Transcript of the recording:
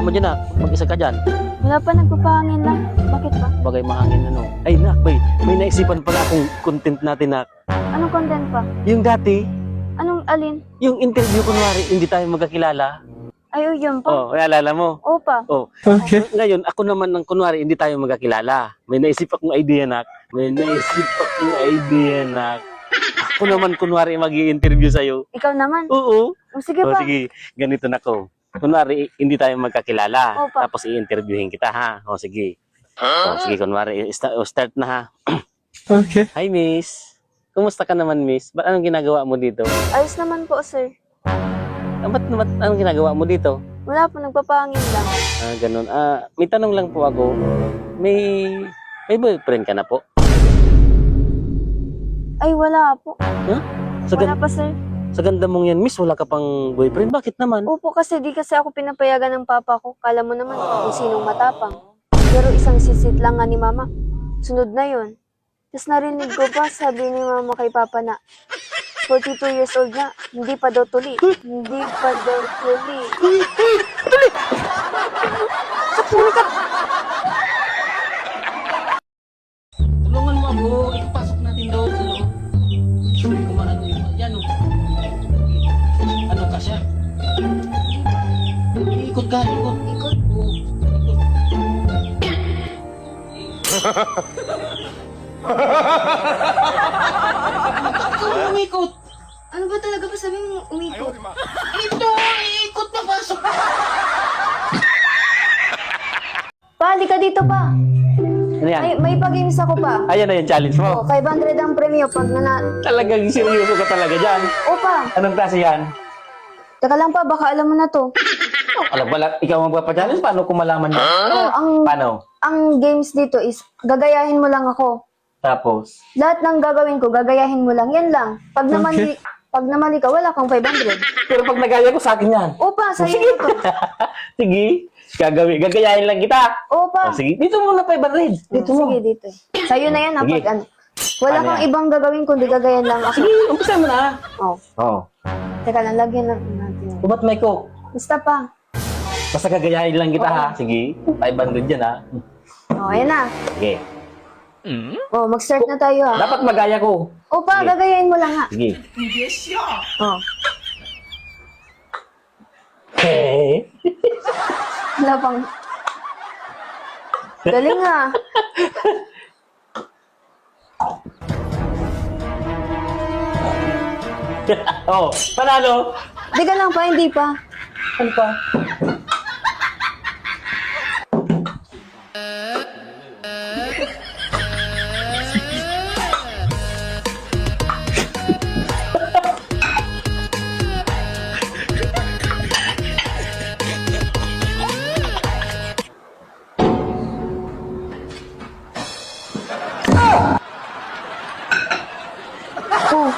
mo dyan nak? Mag-isa ka dyan. Wala pa, nagpapahangin lang. Bakit ba? Bagay mahangin ano. Ay nak, may naisipan pala akong content natin nak. Anong content pa? Yung dati, Anong alin? yung interview kunwari, hindi tayo magkakilala. Ay, yun pa. Oh, may alala mo? Opa. Oh. Ngayon, ako naman ng kunwari, hindi tayo magkakilala. May naisip akong idea nak. Ako naman kunwari mag-i-interview sa'yo. Ikaw naman. Oo. O, sige Oh, pa. sige, ganito na ko. Kunwari, hindi tayo magkakilala. Opa. Tapos i-interviewin kita, ha? O, sige. O, sige, kunwari, start na, ha? Okay. Hi, miss. Kumusta ka naman, miss? Ba't anong ginagawa mo dito? Ayos naman po, sir. Ba't anong ginagawa mo dito? Wala po, nagpapahangin lang. Ganun. May tanong lang po ako. May boyfriend ka na po? Ay, wala po. Sa, Wala pa, sir. sa ganda mong yan, miss, wala ka pang boyfriend? Bakit naman? Opo, kasi di kasi ako pinapayagan ng papa ko. Kala mo naman kung sinong matapang. Pero isang sisit lang nga ni mama. Sunod na yun. Tapos narinig ko pa, sabi ni mama kay papa na, 42 years old na, hindi pa daw tuli. Hindi pa daw tuli. Tulungan mo ako. Ipasok natin doon sa loob. Hindi ko maano yun. Yan o. Ano ka siya? Ikot ka, ikot. Ikot. Oo, ikot. Ikaw umikot. Ano ba talaga ba sabi mo umikot? Ito, ikot na pasok. Pa, ka dito pa. Ano yan? May pag-games ako pa. Ayan na yung challenge O, mo. 500 ang premyo pag Talagang seryoso ka talaga dyan. Opa, Anong klase yan? taka lang pa, baka alam mo na to. Alam ba, ikaw ang magpapa-challenge? Paano ko malaman yan? Paano? Ang games dito is, gagayahin mo lang ako. Tapos? Lahat ng gagawin ko, gagayahin mo lang. Yan lang. Pag namali ka, wala kang 500. Pero pag nagaya ko sa akin yan. Opa, sa'yo ito. Sige, gagayahin lang kita. Opa. Sige, dito mo na 500. Dito mo. Sige, dito. Sa'yo na yan, ha, Sige. pag ano. Wala Ano kang yan? ibang gagawin kundi gagayan lang ako. Sige, umpisa mo na. Oh. Oo. Teka lang, lagyan lang natin. Ba't may coke? Basta pa. Basta gagayahin lang kita ha. Sige, 500 yan ha. Oh, ayan na. Sige. Oh, mag-start na tayo, ha. Dapat magaya ko. Opa, Sige. gagayahin mo lang, ha. Sige. Oh. Hey. Wala pang... Galing, ha. Oh, panalo. Di ka lang pa, hindi pa. Ano pa? Oh,